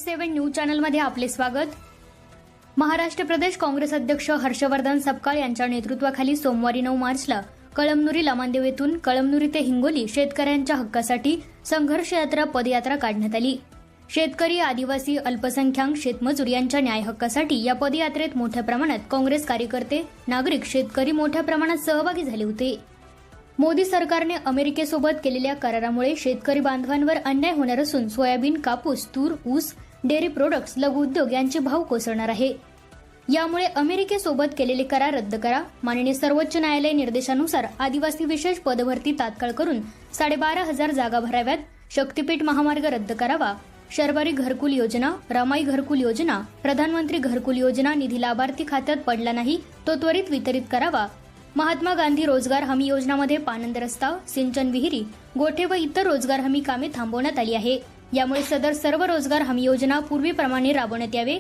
S7 news चॅनलमध्ये आपले स्वागत। महाराष्ट्र प्रदेश काँग्रेस अध्यक्ष हर्षवर्धन सपकाळ यांच्या नेतृत्वाखाली सोमवारी 9 मार्चला कळमनुरी लमानदेव येथून कळमनुरी ते हिंगोली शेतकऱ्यांच्या हक्कासाठी संघर्ष यात्रा पदयात्रा काढण्यात आली। शेतकरी, आदिवासी, अल्पसंख्याक, शेतमजूर यांच्या न्याय हक्कासाठी या पदयात्रेत मोठ्या प्रमाणात काँग्रेस कार्यकर्ते, नागरिक, शेतकरी मोठ्या प्रमाणात सहभागी झाले होते। मोदी सरकारने अमेरिकेसोबत केलेल्या करारामुळे शेतकरी बांधवांवर अन्याय होणार असून सोयाबीन, कापूस, तूर, ऊस, डेअरी प्रोडक्ट्स, लघु उद्योग यांचे भाव कोसळणार आहे। यामुळे अमेरिकेसोबत केलेले करार रद्द करा। माननीय सर्वोच्च न्यायालय निर्देशानुसार आदिवासी विशेष पदभरती तात्काळ करून 12,500 जागा भराव्यात। शक्तीपीठ महामार्ग रद्द करावा। शर्वरी घरकुल योजना, रमाई घरकुल योजना, प्रधानमंत्री घरकुल योजना निधी लाभार्थी खात्यात पडला नाही तो त्वरित वितरित करावा। महात्मा गांधी रोजगार हमी योजनामध्ये पानंद रस्ता, सिंचन विहिरी, गोठे व इतर रोजगार हमी कामे थांबवण्यात आली आहे। यामुळे सदर सर्व रोजगार हमी योजना पूर्वीप्रमाणे राबवण्यात यावे।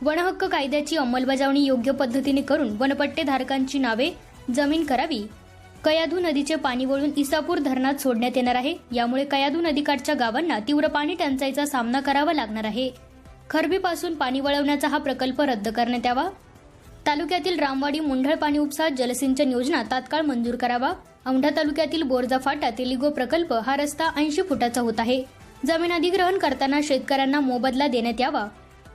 वनहक्क कायद्याची अंमलबजावणी योग्य पद्धतीने करून वनपट्टे धारकांची नावे जमीन करावी। कयाधू नदीचे पाणी वळून इसापूर धरणात सोडण्यात येणार आहे। यामुळे कयाधू नदीकाठच्या गावांना तीव्र पाणी टंचाईचा सामना करावा लागणार आहे। खरबीपासून पाणी वळवण्याचा हा प्रकल्प रद्द करण्यात यावा। तालुक्यातील रामवाडी मुंढळ पाणी उपसा जलसिंचन योजना तात्काळ मंजूर करावा। औंढा तालुक्यातील बोरजा फाटा ते लिगो प्रकल्प हा रस्ता 80 फुटाचा होत आहे। जमीन अधिग्रहण करताना शेतकऱ्यांना मोबदला देण्यात यावा।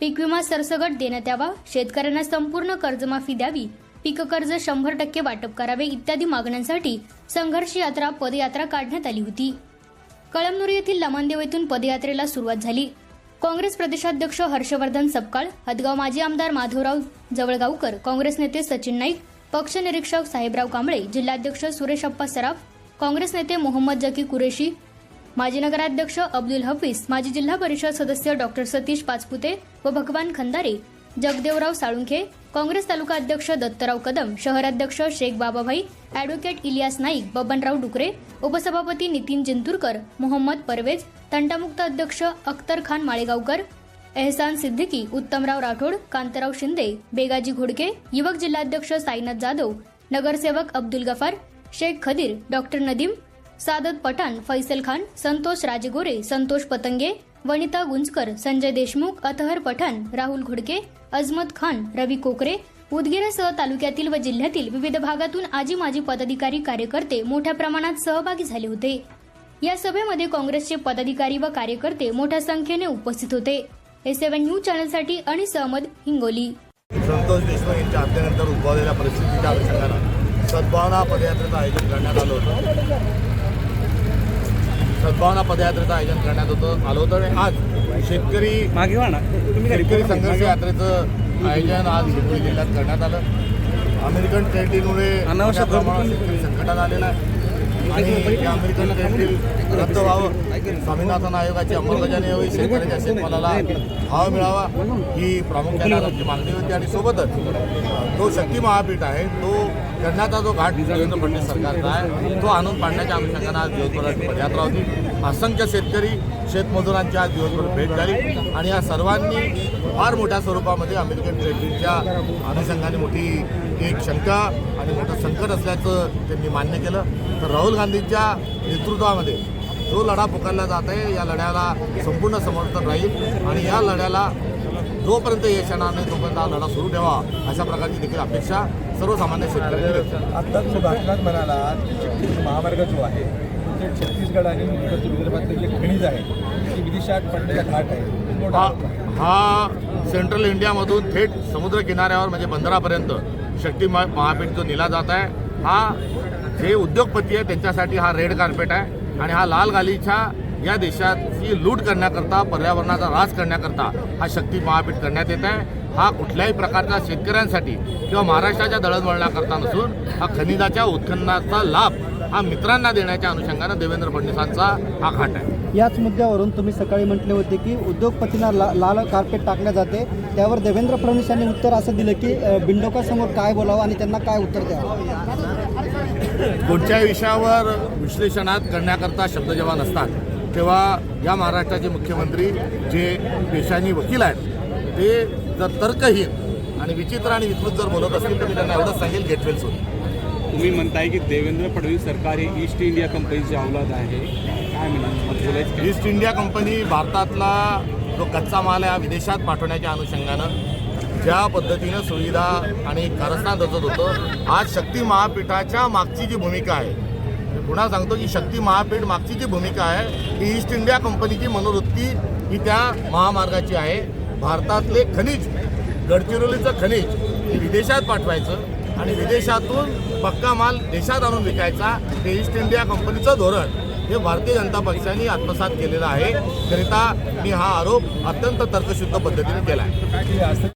पीक विमा सरसकट देण्यात यावा। शेतकऱ्यांना संपूर्ण कर्जमाफी द्यावी। पीक कर्ज 100% वाटप करावे इत्यादी मागण्यांसाठी संघर्ष यात्रा पदयात्रा काढण्यात आली होती। कळमनुरी येथील लमानदेव येथून पदयात्रेला सुरुवात झाली। काँग्रेस प्रदेशाध्यक्ष हर्षवर्धन सपकाळ, हदगाव माजी आमदार माधवराव जवळगावकर, काँग्रेस नेते सचिन नाईक, पक्ष निरीक्षक साहेबराव कांबळे, जिल्हाध्यक्ष सुरेश अप्पा सराफ, काँग्रेस नेते मोहम्मद जकी कुरेशी, माजी नगराध्यक्ष अब्दुल हफीज, माजी जिल्हा परिषद सदस्य डॉक्टर सतीश पाचपुते व भगवान खंदारे, जगदेवराव साळुंखे, काँग्रेस तालुका अध्यक्ष दत्तराव कदम, शहराध्यक्ष शेख बाबाभाई, ॲडव्होकेट इलियास नाईक, बबनराव डुकरे, उपसभापती नितीन जिंतूरकर, मोहम्मद परवेज, तंटामुक्त अध्यक्ष अख्तर खान माळेगावकर, एहसान सिद्दीकी, उत्तमराव राठोड, कांतराव शिंदे, बेगाजी घोडके, युवक जिल्हाध्यक्ष साईनाथ जाधव, नगरसेवक अब्दुल गफार, शेख खदीर, डॉक्टर नदीम, सादत पठाण, फैसल खान, संतोष राजगोरे, संतोष पतंगे, वनिता गुंजकर, संजय देशमुख, अतहर पठाण, राहुल घोडके, अजमत खान, रवी कोकरे, उदगीरसह तालुक्यातील व जिल्ह्यातील विविध भागातून आजी माजी पदाधिकारी कार्यकर्ते मोठ्या प्रमाणात सहभागी झाले होते। या सभेमध्ये काँग्रेसचे पदाधिकारी व कार्यकर्ते मोठ्या संख्येने उपस्थित होते। S7 न्यूज चॅनलसाठी अनिस अहमद, हिंगोली। संतोष देशमुख यांच्या हत्येनंतर उद्भवलेल्या परिस्थितीच्या अनुषंगाने सद्भावना पदयात्रेचं आयोजन करण्यात आलं होतं। सद्भावना पदयात्रेचं आयोजन करण्यात आलं होतं आणि आज शेतकरी संघर्ष यात्रेचं आयोजन आज हिंगोली जिल्ह्यात करण्यात आलं। अमेरिकन ट्रेड डीलमुळे अनावश्यक प्रमाणात शेतकरी संकटात आलेला आहे आणि या अमेरिकन ट्रेड डील रद्द व्हावं, स्वामीनाथन आयोगाची अंमलबजावणी व्हावी, शेतकऱ्याच्या शेतमालाला भाव मिळावा ही प्रामुख्याने आमची मागणी होती। आणि सोबतच तो शक्ती महापीठ आहे तो करण्याचा जो घाट देवेंद्र फडणवीस सरकारचा आहे तो आणून पाडण्याच्या अनुषंगाने आज दिवसभराची पदयात्रा होती। असंख्य शेतकरी, शेतमजुरांची आज दिवसभर भेट झाली आणि या सर्वांनी फार मोठ्या स्वरूपामध्ये अमेरिकन ट्रेड डीलच्या अनुषंगाने मोठी एक शंका आणि मोठं संकट असल्याचं त्यांनी मान्य केलं। तर राहुल गांधींच्या नेतृत्वामध्ये जो लढा पुकारला जात आहे या लढ्याला संपूर्ण समर्थन राहील आणि या लढ्याला जोपर्यंत यश येणार नाही तोपर्यंत हा लढा सुरू ठेवा अशा प्रकारची देखील अपेक्षा सर्वसामान्य शेतकऱ्यांनी व्यक्त केली। आता तुम्ही भाषणात म्हणाला शक्ती महामार्ग जो आहे ते छत्तीसगड आणि विदर्भातले जे खनिज आहे ती विदिशात पडलेला घाट आहे हा सेंट्रल इंडियामधून थेट समुद्र किनाऱ्यावर म्हणजे बंदरापर्यंत शक्ती महापीठ जो नेला जात आहे हा जे उद्योगपती आहे त्यांच्यासाठी हा रेड कार्पेट आहे आणि हा लाल गालीच्या या देशाची लूट करण्याकरता, पर्यावरणाचा ऱ्हास करण्याकरता हा शक्ती महापीठ करण्यात येत आहे। हा कुठल्याही प्रकारचा शेतकऱ्यांसाठी किंवा महाराष्ट्राच्या दळणवळणाकरता नसून हा खनिजाच्या उत्खननाचा लाभ हा मित्रांना देण्याच्या अनुषंगाने देवेंद्र फडणवीसांचा हा घाट आहे। याच मुद्द्यावरून तुम्ही सकाळी म्हटले होते की उद्योगपतींना लाल कार्पेट टाकल्या जाते, त्यावर देवेंद्र फडणवीस यांनी उत्तर असं दिलं की बिंडोकासमोर काय बोलावं आणि त्यांना काय उत्तर द्यावं। कोणत्याही विषयावर विश्लेषणात करण्याकरता शब्द जेव्हा नसतात तेव्हा या महाराष्ट्राचे मुख्यमंत्री जे पेशानी वकील आहेत ते जर तर्कहीन आणि विचित्र आणि विकृत जर बोलत असतील तर मी त्यांना एवढंच सांगेल गेट वेल सून। तुम्ही म्हणताय की देवेंद्र फडणवीस सरकार हे ईस्ट इंडिया कंपनीचे अवलाद आहे, काय म्हणाल? ईस्ट इंडिया कंपनी भारतातला जो कच्चा माल आहे हा विदेशात पाठवण्याच्या अनुषंगानं ज्या पद्धतीनं सुविधा आणि कारस्थान रचत होतं, आज शक्ती महापीठाच्या मागची जी भूमिका आहे, मी पुन्हा सांगतो की शक्ती महापीठ मागची जी भूमिका आहे ती ईस्ट इंडिया कंपनीची मनोवृत्ती ही त्या महामार्गाची आहे. भारतातले खनिज, गडचिरोलीचं खनिज हे विदेशात पाठवायचं आणि विदेशातून पक्का माल देशात आणून विकायचा, हे ईस्ट इंडिया कंपनीचं धोरण हे भारतीय जनता पक्षाने आत्मसात केलेलं आहे. करिता मी हा आरोप अत्यंत तर्कशुद्ध पद्धतीने केला आहे. की असं